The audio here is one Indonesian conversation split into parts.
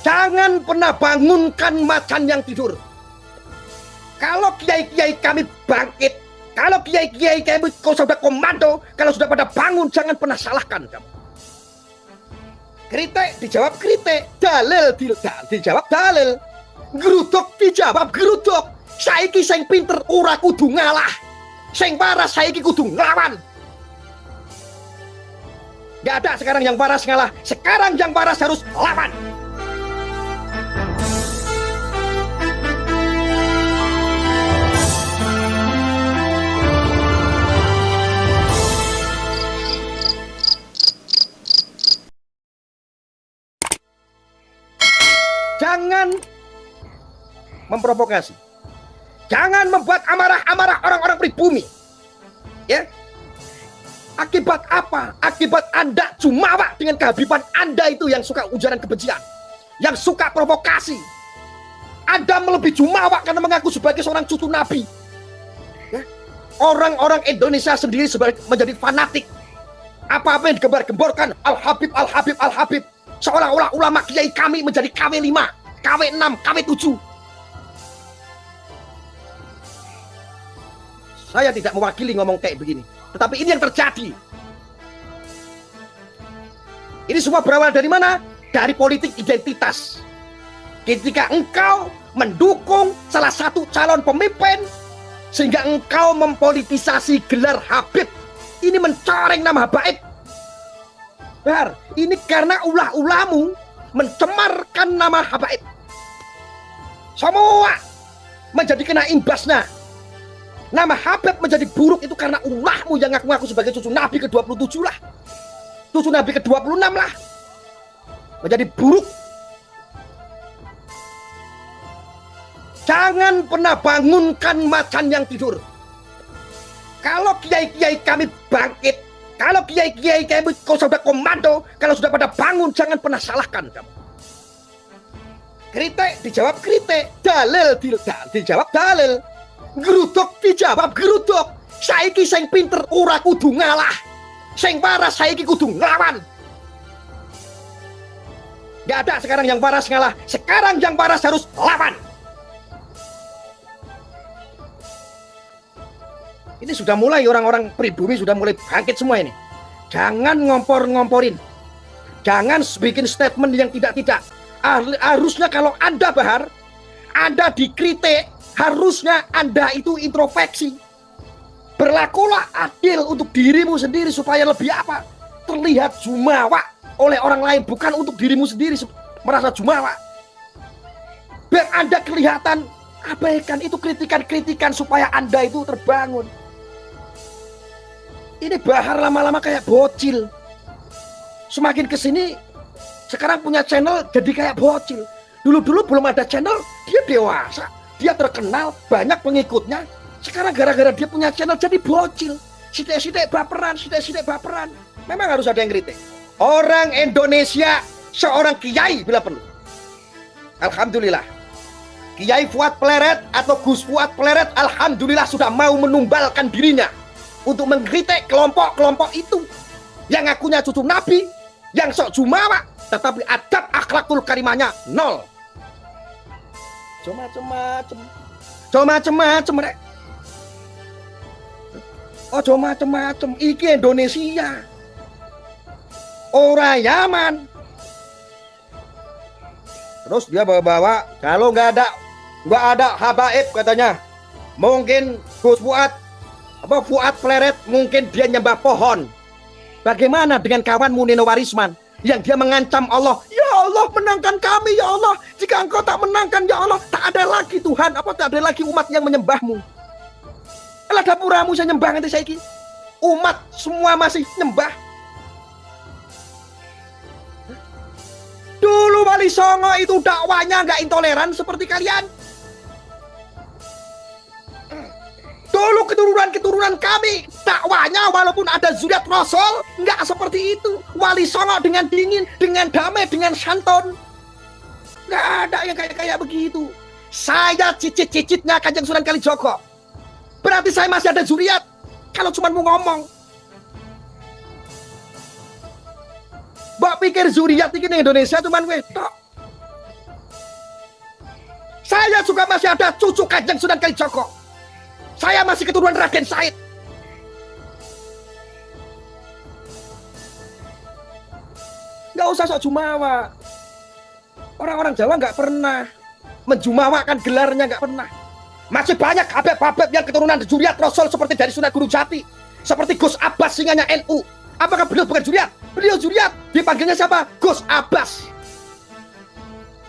Jangan pernah bangunkan macan yang tidur. Kalau kiai-kiai kami bangkit, kalau kiai-kiai kami kau sudah komando, kalau sudah pada bangun, jangan pernah salahkan kamu. Kritik dijawab kritik, dalil dijawab dalil, geruduk dijawab geruduk. Saiki sing pinter ora kudu ngalah, sing waras saiki kudu nglawan. Gak ada sekarang yang waras ngalah, sekarang yang waras harus lawan. Jangan memprovokasi. Jangan membuat amarah-amarah orang-orang pribumi. Ya. Akibat apa? Akibat Anda jumawa dengan kehabiban Anda itu yang suka ujaran kebencian, yang suka provokasi. Anda melebihi jumawa karena mengaku sebagai seorang cucu Nabi. Ya. Orang-orang Indonesia sendiri menjadi fanatik. Apa-apa yang digembar-gemborkan Al-Habib, Al-Habib, Al-Habib. Seolah-olah ulama kiai kami menjadi KW 5, KW 6, KW 7. Saya tidak mewakili ngomong kayak begini, tetapi ini yang terjadi. Ini semua berawal dari mana? Dari politik identitas. Ketika engkau mendukung salah satu calon pemimpin, sehingga engkau mempolitisasi gelar Habib, ini mencoreng nama Habaib. Bar, ini karena ulah-ulahmu mencemarkan nama Habaib. Semua menjadi kena imbasnya. Nama Habib menjadi buruk itu karena ulahmu yang ngaku-ngaku sebagai cucu Nabi ke-27 lah. Cucu Nabi ke-26 lah. Menjadi buruk. Jangan pernah bangunkan macan yang tidur. Kalau kiai-kiai kami bangkit, kalau kiai-kiai kami kau sudah komando, kalau sudah pada bangun, jangan pernah salahkan kamu. Kritik dijawab kritik, dalil dijawab dalil, geruduk dijawab geruduk. Saiki sing pinter ora kudu ngalah, sing waras saiki kudu nglawan. Gak ada sekarang yang waras ngalah, sekarang yang waras harus lawan. Ini sudah mulai orang-orang pribumi sudah mulai bangkit semua ini. Jangan ngompor-ngomporin. Jangan bikin statement yang tidak-tidak. Harusnya kalau Anda Bahar, Anda dikritik, harusnya Anda itu introspeksi. Berlakulah adil untuk dirimu sendiri supaya lebih apa? Terlihat jumawa oleh orang lain, bukan untuk dirimu sendiri merasa jumawa. Biar Anda kelihatan abaikan itu kritikan-kritikan supaya Anda itu terbangun. Ini Bahar lama-lama kayak bocil. Semakin kesini, sekarang punya channel jadi kayak bocil. Dulu-dulu belum ada channel, dia dewasa. Dia terkenal, banyak pengikutnya. Sekarang gara-gara dia punya channel jadi bocil. Sidik-sidik baperan, sidik-sidik baperan. Memang harus ada yang kritik. Orang Indonesia, seorang kiai bila perlu. Alhamdulillah. Kiai Fuad Pleret atau Gus Fuad Pleret, alhamdulillah sudah mau menumbalkan dirinya untuk mengkritik kelompok-kelompok itu yang ngakunya cucu Nabi, yang sok jumawa, tetapi adab akhlakul karimahnya nol. Macem-macem rek. Oh macem-macem, iki Indonesia, ora Yaman. Terus dia bawa-bawa, kalau nggak ada Habaib katanya, mungkin Gus Fuad Fuad Pleret mungkin dia nyembah pohon. Bagaimana dengan kawanmu Nino Warisman yang dia mengancam Allah, ya Allah menangkan kami ya Allah, jika engkau tak menangkan ya Allah, tak ada lagi Tuhan, tak ada lagi umat yang menyembahmu. Alah dapuramu saya nyembah nanti saiki. Umat semua masih nyembah. Dulu Wali Songo itu dakwanya nggak intoleran seperti kalian. Dulu keturunan kami dakwanya walaupun ada zuriat Rasul nggak seperti itu. Wali Songo dengan dingin, dengan damai, dengan santun. Nggak ada yang kayak begitu. Saya cicit-cicitnya Kanjeng Sunan Kalijogo. Berarti saya masih ada zuriat. Kalau cuma mau ngomong. Mbak pikir zuriat ini Indonesia cuma wedok. Saya juga masih ada cucu Kanjeng Sunan Kalijogo. Saya masih keturunan Raden Said. Nggak usah sok jumawa. Orang-orang Jawa nggak pernah menjumawakan gelarnya, nggak pernah. Masih banyak habib-habib yang keturunan Zuriat Rasul seperti dari Sunan Gunung Jati, seperti Gus Abbas singanya NU. Apakah beliau bukan Zuriat? Beliau Zuriat. Dipanggilnya siapa? Gus Abbas.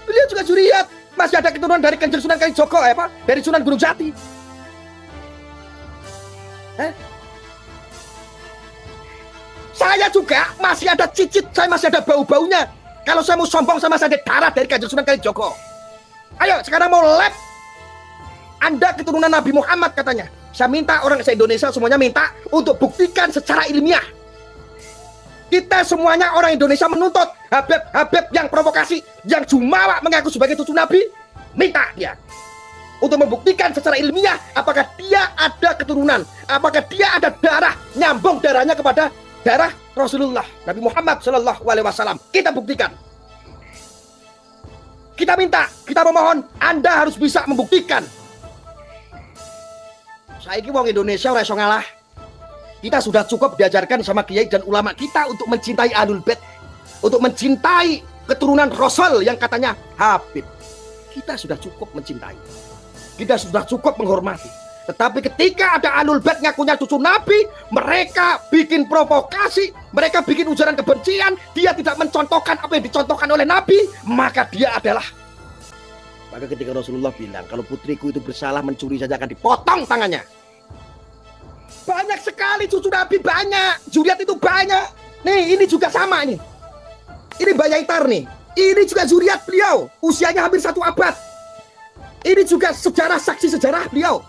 Beliau juga Zuriat. Masih ada keturunan dari Kanjeng Sunan Kalijogo, dari Sunan Gunung Jati. Saya juga masih ada cicit, saya masih ada bau-baunya. Kalau saya mau sombong, saya masih ada darah dari Kanjeng Sunan Kalijogo. Ayo, sekarang mau lab. Anda keturunan Nabi Muhammad katanya. Saya minta orang se-Indonesia semuanya minta untuk buktikan secara ilmiah. Kita semuanya orang Indonesia menuntut habib-habib yang provokasi, yang jumawa mengaku sebagai cucu Nabi. Minta dia untuk membuktikan secara ilmiah apakah dia ada keturunan, apakah dia ada darah, nyambung darahnya kepada darah Rasulullah Nabi Muhammad Shallallahu Alaihi Wasallam. Kita buktikan. Kita minta, kita memohon, Anda harus bisa membuktikan. Saiki wong Indonesia ora iso ngalah. Kita sudah cukup diajarkan sama kiai dan ulama kita untuk mencintai Ahlul Bait, untuk mencintai keturunan Rasul yang katanya Habib. Kita sudah cukup mencintai. Kita sudah cukup menghormati. Tetapi ketika ada Ahlul Bait ngakunya cucu Nabi, mereka bikin provokasi, mereka bikin ujaran kebencian, dia tidak mencontohkan apa yang dicontohkan oleh Nabi, maka dia adalah. Maka ketika Rasulullah bilang, kalau putriku itu bersalah mencuri saja akan dipotong tangannya. Banyak sekali cucu Nabi, banyak. Zuriat itu banyak. Nih, ini juga sama nih. Ini Mbak Yaitar nih. Ini juga zuriat beliau. Usianya hampir 1 abad. Ini juga sejarah, saksi sejarah beliau.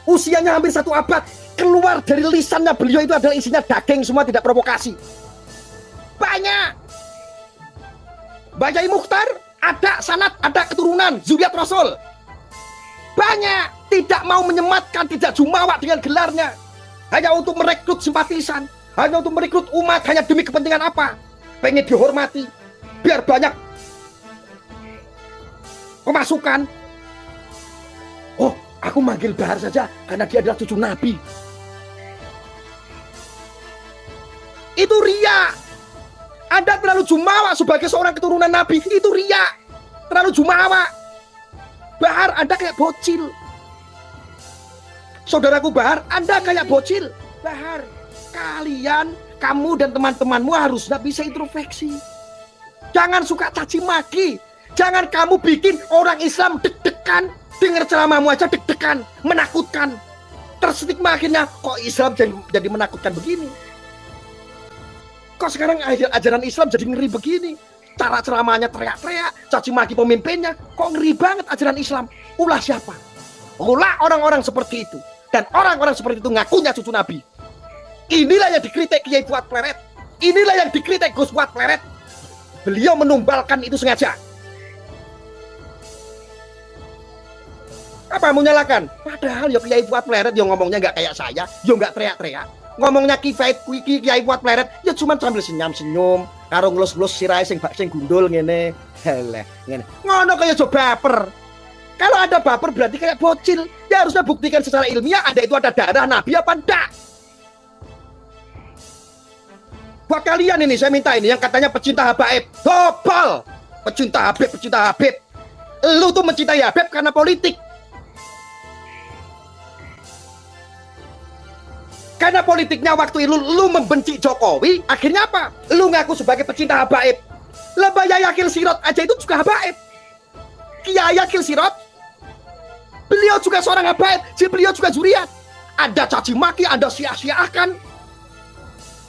Usianya hampir 1 abad. Keluar dari lisannya beliau itu adalah isinya daging semua, tidak provokasi. Banyak. Mbak Yai Mukhtar, ada sanad, ada keturunan zuriat Rasul. Banyak. Tidak mau menyematkan, tidak jumawa dengan gelarnya. Hanya untuk merekrut simpatisan, hanya untuk merekrut umat, hanya demi kepentingan apa? Pengen dihormati, biar banyak pemasukan. Oh, aku manggil Bahar saja karena dia adalah cucu Nabi. Itu ria. Anda terlalu jumawa sebagai seorang keturunan Nabi. Itu ria. Terlalu jumawa. Bahar, Anda kayak bocil. Saudaraku Bahar, Anda kayak bocil. Bahar, kalian, kamu dan teman-temanmu harusnya bisa introspeksi. Jangan suka caci maki. Jangan kamu bikin orang Islam deg-degan. Dengar ceramahmu aja deg-degan, menakutkan. Terstigma akhirnya, kok Islam jadi menakutkan begini? Kok sekarang ajaran Islam jadi ngeri begini? Cara ceramahnya teriak-teriak, caci maki pemimpinnya. Kok ngeri banget ajaran Islam? Ulah siapa? Ulah orang-orang seperti itu. Dan orang-orang seperti itu ngakunya cucu Nabi. Inilah yang dikritik Kiai Fuad Pleret. Inilah yang dikritik Gus Fuad Pleret. Beliau menumbalkan itu sengaja. Apa mau nyalakan? Padahal ya Kiai Fuad Pleret yang ngomongnya nggak kayak saya, ya nggak teriak-teriak. Ngomongnya Kiai Fuad Pleret ya cuma sambil senyum-senyum, karo ngelus-ngelus sirahe sing gundul ngene. Halah, ngene. Ngono kaya aja baper. Kalau ada baper berarti kayak bocil. Ya harusnya buktikan secara ilmiah Anda itu ada darah Nabi apa enggak. Buat kalian ini saya minta ini yang katanya pecinta habaib. Dobel. Pecinta Habib, pecinta Habib. Lu tuh mencintai Habib karena politik. Karena politiknya waktu itu lu membenci Jokowi, akhirnya apa? Lu ngaku sebagai pecinta habaib. Lebah Yayakil Sirot aja itu juga habaib. Kiai Yayakil Sirot, beliau juga seorang habaib, beliau juga zuriat. Anda caci maki, Anda sia-siakan.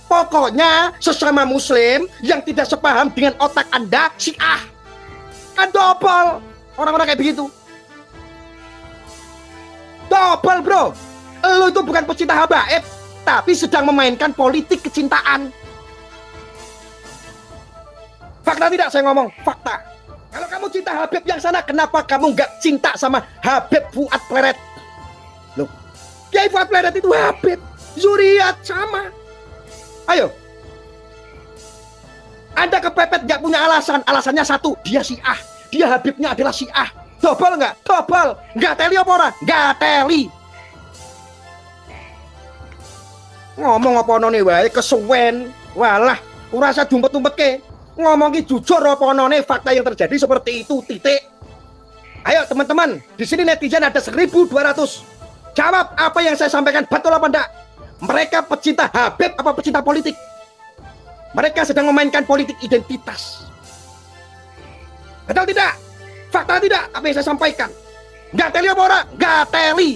Pokoknya sesama muslim yang tidak sepaham dengan otak Anda, Syiah. Kan dobel orang-orang kayak begitu. Dobel bro. Lu itu bukan pecinta habaib, tapi sedang memainkan politik kecintaan. Fakta tidak saya ngomong? Fakta. Kalau kamu cinta Habib yang sana, kenapa kamu nggak cinta sama Habib Fuad Pleret? Loh, Kiai Fuad Pleret itu Habib, zuriat sama. Ayo, Anda kepepet nggak punya alasan. Alasannya satu, dia Syiah, dia Habibnya adalah Syiah. Dobel nggak? Dobel. Nggak teli apa ora? Nggak teli. Ngomong apa none wae kesuwen. Walah, ora usah diumpet-umpetke. Ngomong ki jujur apa none fakta yang terjadi seperti itu, titik. Ayo teman-teman, di sini netizen ada 1.200. Jawab apa yang saya sampaikan betul apa enggak? Mereka pecinta Habib apa pecinta politik? Mereka sedang memainkan politik identitas. Betul tidak? Fakta tidak apa yang saya sampaikan? Nggak teli apa ora? Nggak teli.